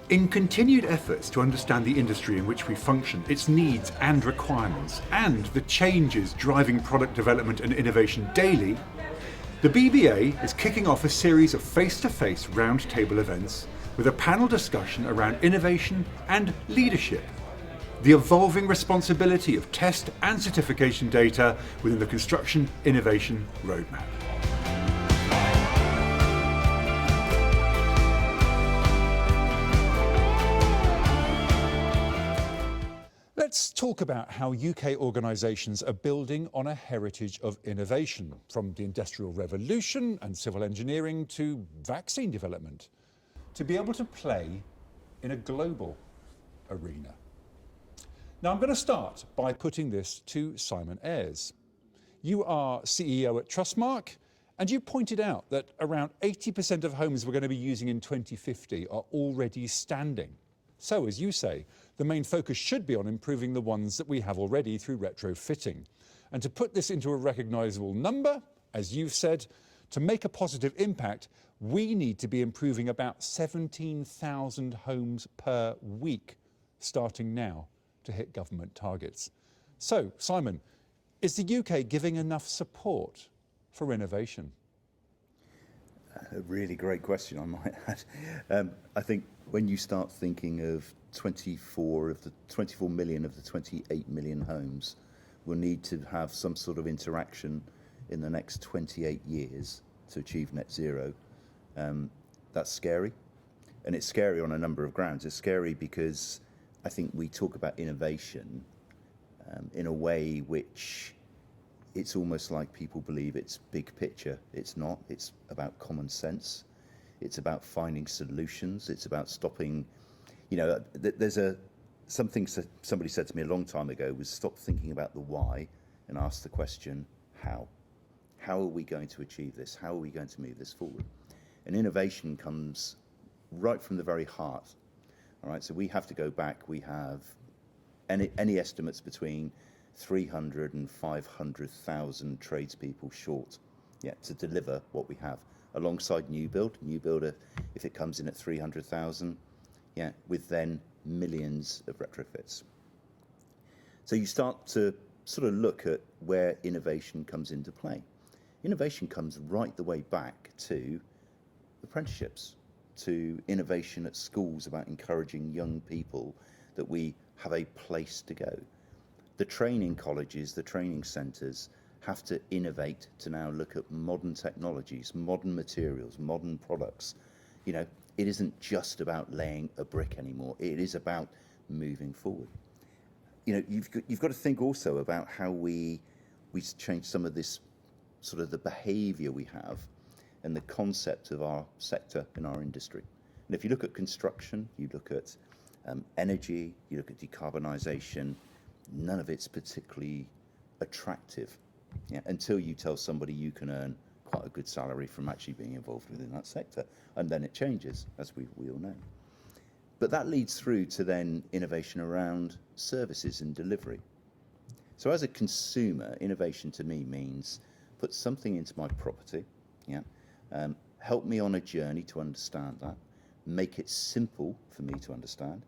In continued efforts to understand the industry in which we function, its needs and requirements, and the changes driving product development and innovation daily, the BBA is kicking off a series of face-to-face roundtable events with a panel discussion around innovation and leadership, the evolving responsibility of test and certification data within the construction innovation roadmap. Let's talk about how UK organisations are building on a heritage of innovation, from the Industrial Revolution and civil engineering to vaccine development, to be able to play in a global arena. Now, I'm going to start by putting this to Simon Ayres. You are CEO at Trustmark, and you pointed out that around 80% of homes we're going to be using in 2050 are already standing. So, as you say, the main focus should be on improving the ones that we have already through retrofitting. And to put this into a recognisable number, as you've said, to make a positive impact, we need to be improving about 17,000 homes per week, starting now, to hit government targets. So, Simon, is the UK giving enough support for innovation? A really great question, I might add. I think when you start thinking of 24 million of the 28 million homes will need to have some sort of interaction in the next 28 years to achieve net zero, that's scary. And it's scary on a number of grounds. It's scary because I think we talk about innovation in a way which it's almost like people believe it's big picture. It's not. It's about common sense. It's about finding solutions. It's about stopping, there's something somebody said to me a long time ago was stop thinking about the why and ask the question, how? How are we going to achieve this? How are we going to move this forward? And innovation comes right from the very heart. All right, so we have to go back. We have any estimates between 300 and 500,000 tradespeople short, to deliver what we have. Alongside new build, if it comes in at 300,000, with then millions of retrofits. So you start to sort of look at where innovation comes into play. Innovation comes right the way back to apprenticeships, to innovation at schools about encouraging young people that we have a place to go. The training colleges, the training centres have to innovate to now look at modern technologies, modern materials, modern products. It isn't just about laying a brick anymore. It is about moving forward. You've got to think also about how we change some of this sort of the behaviour we have and the concept of our sector and our industry. And if you look at construction, you look at energy, you look at decarbonisation, none of it's particularly attractive until you tell somebody you can earn quite a good salary from actually being involved within that sector. And then it changes, as we all know. But that leads through to then innovation around services and delivery. So as a consumer, innovation to me means put something into my property, help me on a journey to understand that, make it simple for me to understand.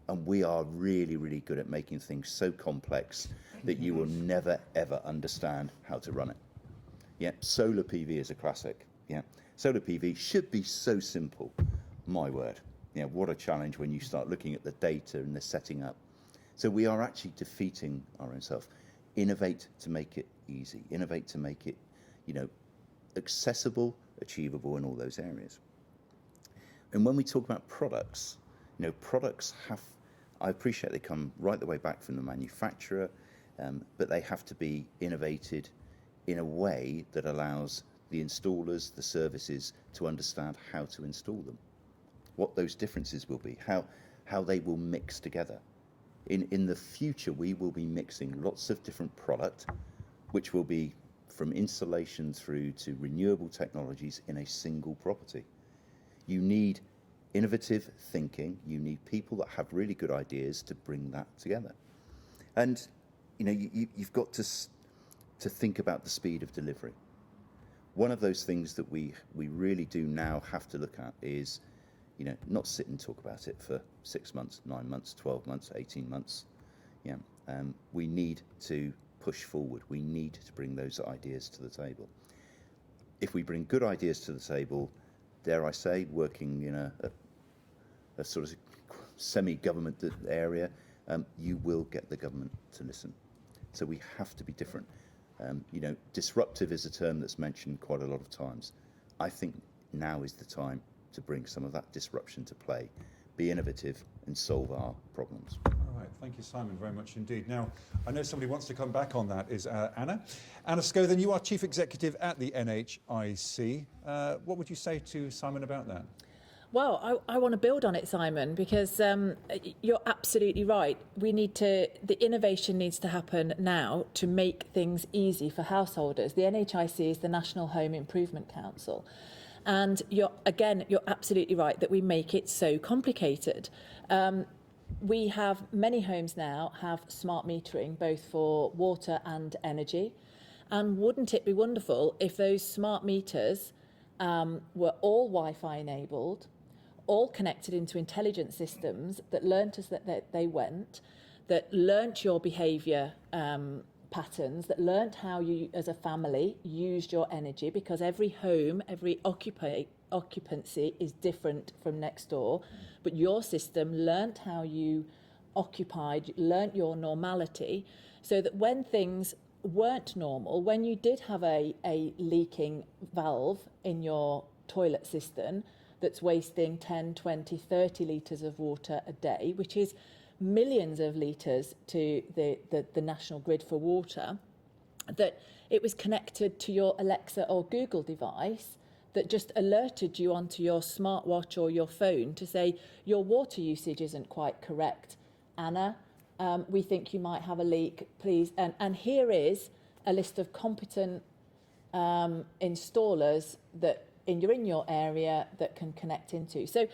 And we are really, really good at making things so complex that you will never, ever understand how to run it. Solar PV is a classic. Solar PV should be so simple. My word. What a challenge when you start looking at the data and the setting up. So we are actually defeating our own self. Innovate to make it easy. Innovate to make it, accessible, achievable in all those areas. And when we talk about products, products have, I appreciate they come right the way back from the manufacturer, but they have to be innovated in a way that allows the installers, the services to understand how to install them, what those differences will be, how they will mix together. In the future, we will be mixing lots of different product, which will be from insulation through to renewable technologies in a single property. You need innovative thinking. You need people that have really good ideas to bring that together. And you've got to think about the speed of delivery. One of those things that we really do now have to look at is, not sit and talk about it for 6 months, 9 months, 12 months, 18 months. Yeah, we need to push forward. We need to bring those ideas to the table. If we bring good ideas to the table, dare I say, working in a sort of semi-government area, you will get the government to listen. So we have to be different. Disruptive is a term that's mentioned quite a lot of times. I think now is the time to bring some of that disruption to play, be innovative and solve our problems. All right, thank you, Simon, very much indeed. Now, I know somebody wants to come back on that, is Anna. Anna Scothen, you are Chief Executive at the NHIC. What would you say to Simon about that? Well, I want to build on it, Simon, because you're absolutely right. The innovation needs to happen now to make things easy for householders. The NHIC is the National Home Improvement Council. And you're absolutely right that we make it so complicated. We have many homes now have smart metering, both for water and energy. And wouldn't it be wonderful if those smart meters were all Wi-Fi enabled, all connected into intelligent systems that learnt as that they went, that learnt your behaviour patterns, that learnt how you as a family used your energy, because every home, every occupancy is different from next door, but your system learnt how you occupied, learnt your normality, so that when things weren't normal, when you did have a leaking valve in your toilet system that's wasting 10, 20, 30 litres of water a day, which is millions of litres to the national grid for water, that it was connected to your Alexa or Google device that just alerted you onto your smartwatch or your phone to say, your water usage isn't quite correct, Anna. We think you might have a leak, please. And here is a list of competent installers that in your area that can connect into. So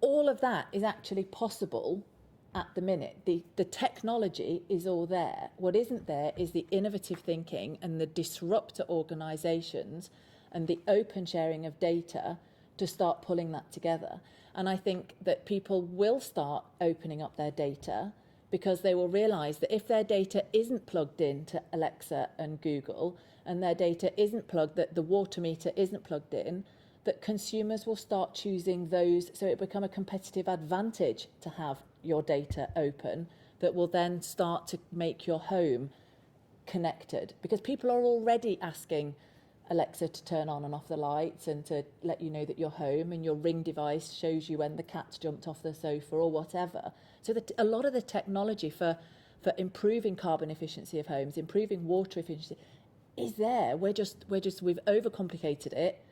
all of that is actually possible at the minute. The technology is all there. What isn't there is the innovative thinking and the disruptor organisations and the open sharing of data to start pulling that together. And I think that people will start opening up their data, because they will realise that if their data isn't plugged into Alexa and Google, and their data isn't plugged, that the water meter isn't plugged in, that consumers will start choosing those, so it become a competitive advantage to have your data open, that will then start to make your home connected. Because people are already asking Alexa to turn on and off the lights and to let you know that you're home, and your Ring device shows you when the cat's jumped off the sofa or whatever. So that a lot of the technology for improving carbon efficiency of homes, improving water efficiency, is there. We've overcomplicated it.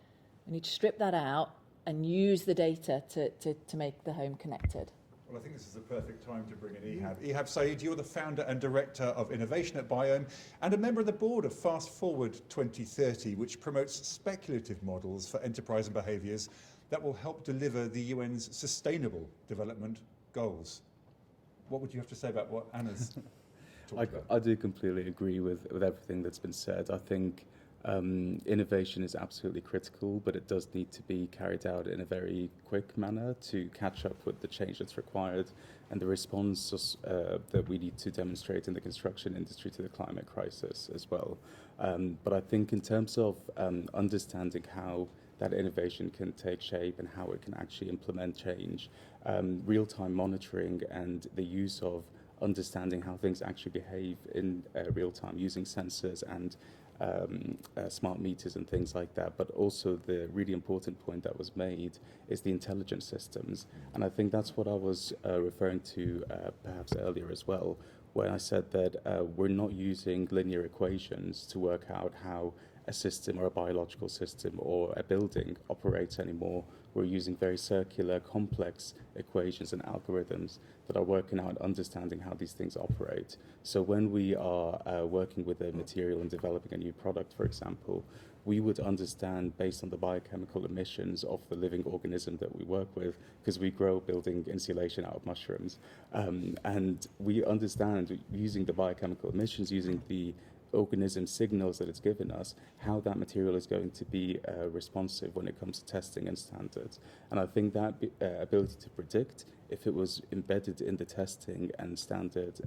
We need to strip that out and use the data to make the home connected. Well, I think this is the perfect time to bring in Ehab. Ehab Saeed, you're the founder and director of innovation at Biome and a member of the board of Fast Forward 2030, which promotes speculative models for enterprise and behaviours that will help deliver the UN's Sustainable Development Goals. What would you have to say about what Anna's talked about? I do completely agree with everything that's been said. I think innovation is absolutely critical, but it does need to be carried out in a very quick manner to catch up with the change that's required and the response that we need to demonstrate in the construction industry to the climate crisis as well. But I think in terms of understanding how that innovation can take shape and how it can actually implement change, real-time monitoring and the use of understanding how things actually behave in real time using sensors and smart meters and things like that. But also the really important point that was made is the intelligent systems. And I think that's what I was referring to perhaps earlier as well, when I said that we're not using linear equations to work out how a system or a biological system or a building operates anymore. We're using very circular, complex equations and algorithms that are working out and understanding how these things operate. So when we are working with a material and developing a new product, for example, we would understand based on the biochemical emissions of the living organism that we work with, because we grow building insulation out of mushrooms. And we understand using the biochemical emissions, using the organism signals that it's given us, how that material is going to be responsive when it comes to testing and standards. And I think that ability to predict, if it was embedded in the testing and standard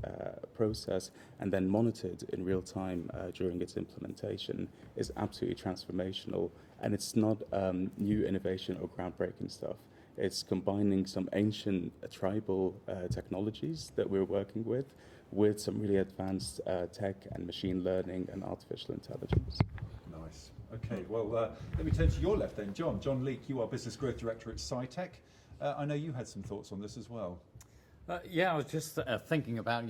process and then monitored in real time during its implementation, is absolutely transformational. And it's not new innovation or groundbreaking stuff. It's combining some ancient tribal technologies that we're working with some really advanced tech and machine learning and artificial intelligence. Nice. Okay, well, let me turn to your left then. John Leake, you are Business Growth Director at Scitec. I know you had some thoughts on this as well. Yeah, I was just thinking about,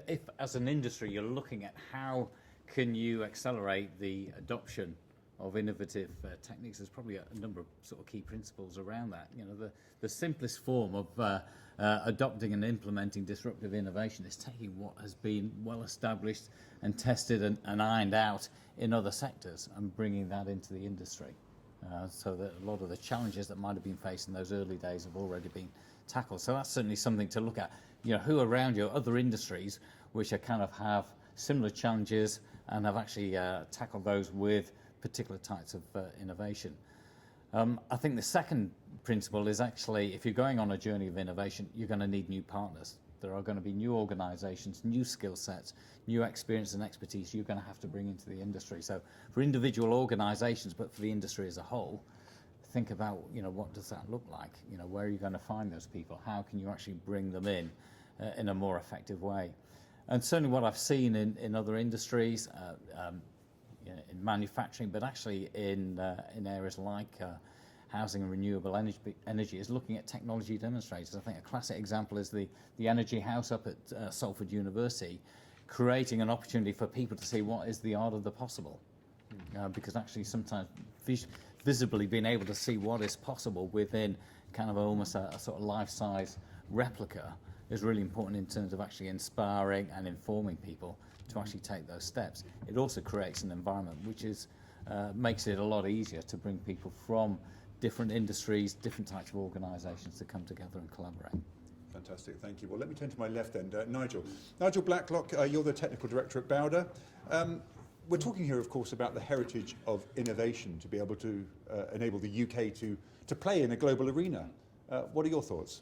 if as an industry you're looking at how can you accelerate the adoption of innovative techniques, there's probably a number of sort of key principles around that. The simplest form of adopting and implementing disruptive innovation is taking what has been well established and tested and ironed out in other sectors and bringing that into the industry. So that a lot of the challenges that might have been faced in those early days have already been tackled. So that's certainly something to look at. Who around you, other industries which are kind of have similar challenges and have actually tackled those with particular types of innovation. I think the second principle is actually, if you're going on a journey of innovation, you're going to need new partners. There are going to be new organisations, new skill sets, new experience and expertise you're going to have to bring into the industry. So for individual organisations, but for the industry as a whole, think about, what does that look like? Where are you going to find those people? How can you actually bring them in a more effective way? And certainly what I've seen in other industries, in manufacturing, but actually in areas like housing and renewable energy, is looking at technology demonstrators. I think a classic example is the Energy House up at Salford University, creating an opportunity for people to see what is the art of the possible. Because actually sometimes visibly being able to see what is possible within kind of almost a sort of life-size replica is really important in terms of actually inspiring and informing people to actually take those steps. It also creates an environment which makes it a lot easier to bring people from different industries, different types of organisations to come together and collaborate. Fantastic, thank you. Well, let me turn to my left then, Nigel. Nigel Blackwell, you're the Technical Director at Bowder. We're talking here, of course, about the heritage of innovation to be able to enable the UK to play in a global arena. What are your thoughts?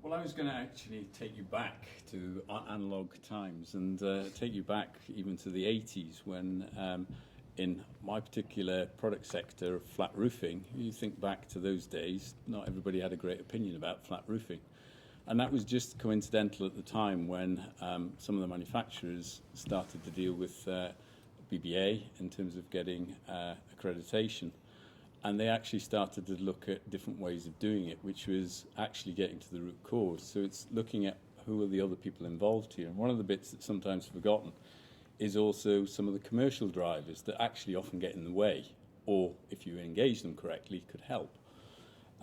Well, I was going to actually take you back to analogue times and take you back even to the 80s when in my particular product sector of flat roofing, you think back to those days, not everybody had a great opinion about flat roofing. And that was just coincidental at the time when some of the manufacturers started to deal with BBA in terms of getting accreditation. And they actually started to look at different ways of doing it, which was actually getting to the root cause. So it's looking at who are the other people involved here. And one of the bits that's sometimes forgotten is also some of the commercial drivers that actually often get in the way, or if you engage them correctly, could help.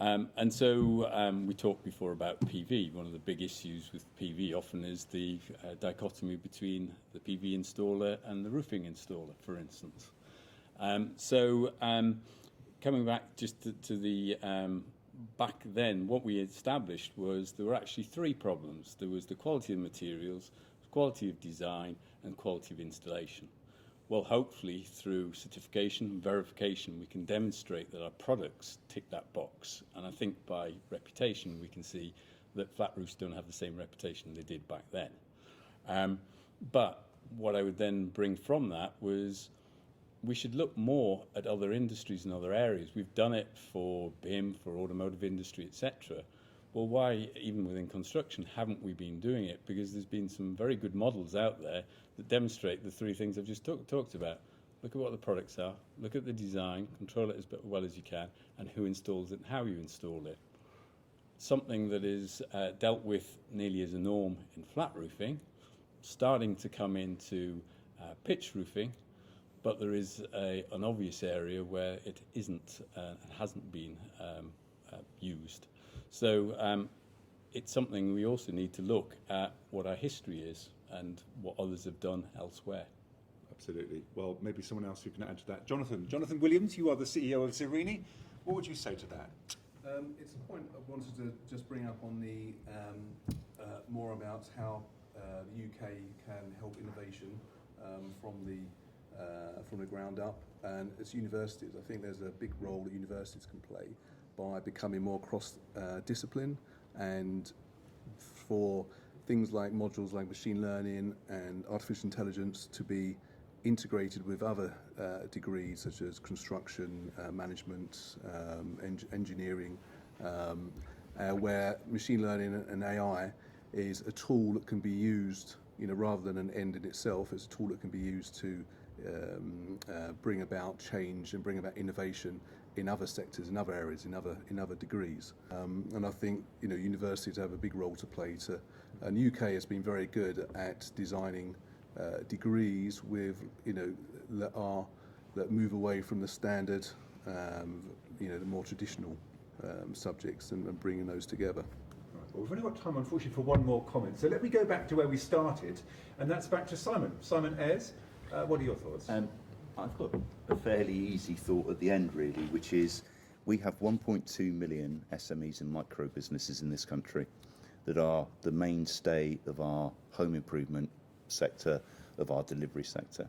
And so we talked before about PV. One of the big issues with PV often is the dichotomy between the PV installer and the roofing installer, for instance. Coming back just to the back then, what we established was there were actually three problems. There was the quality of materials, quality of design, and quality of installation. Well, hopefully through certification and verification, we can demonstrate that our products tick that box. And I think by reputation, we can see that flat roofs don't have the same reputation they did back then. But what I would then bring from that was we should look more at other industries and other areas. We've done it for BIM, for automotive industry, etc. Well, why, even within construction, haven't we been doing it? Because there's been some very good models out there that demonstrate the three things I've just talked about. Look at what the products are, look at the design, control it as well as you can, and who installs it and how you install it. Something that is dealt with nearly as a norm in flat roofing, starting to come into pitch roofing, but there is an obvious area where it isn't and hasn't been used. So it's something we also need to look at what our history is and what others have done elsewhere. Absolutely. Well, maybe someone else who can add to that. Jonathan Williams, you are the CEO of Zirini. What would you say to that? It's a point I wanted to just bring up on the more about how the UK can help innovation from the ground up. And as universities, I think there's a big role that universities can play by becoming more cross-discipline, and for things like modules like machine learning and artificial intelligence to be integrated with other degrees such as construction, management, engineering, where machine learning and AI is a tool that can be used, rather than an end in itself. It's a tool that can be used to bring about change and bring about innovation in other sectors, in other areas, in other degrees. And I think universities have a big role to play. And the UK has been very good at designing degrees with that move away from the standard, the more traditional subjects, and bringing those together. Well, we've only got time, unfortunately, for one more comment. So let me go back to where we started, and that's back to Simon. Simon Ayres, what are your thoughts? I've got a fairly easy thought at the end, really, which is we have 1.2 million SMEs and micro businesses in this country that are the mainstay of our home improvement sector, of our delivery sector.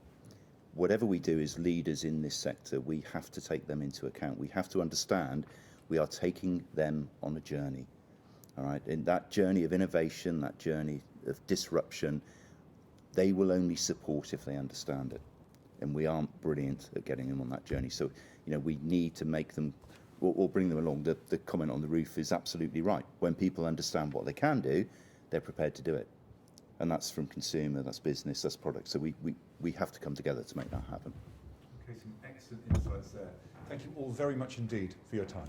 Whatever we do as leaders in this sector, we have to take them into account. We have to understand we are taking them on a journey. All right, in that journey of innovation, that journey of disruption, they will only support if they understand it. And we aren't brilliant at getting them on that journey. So, we need to make them, or bring them along. The comment on the roof is absolutely right. When people understand what they can do, they're prepared to do it. And that's from consumer, that's business, that's product. So we have to come together to make that happen. Okay, some excellent insights there. Thank you all very much indeed for your time.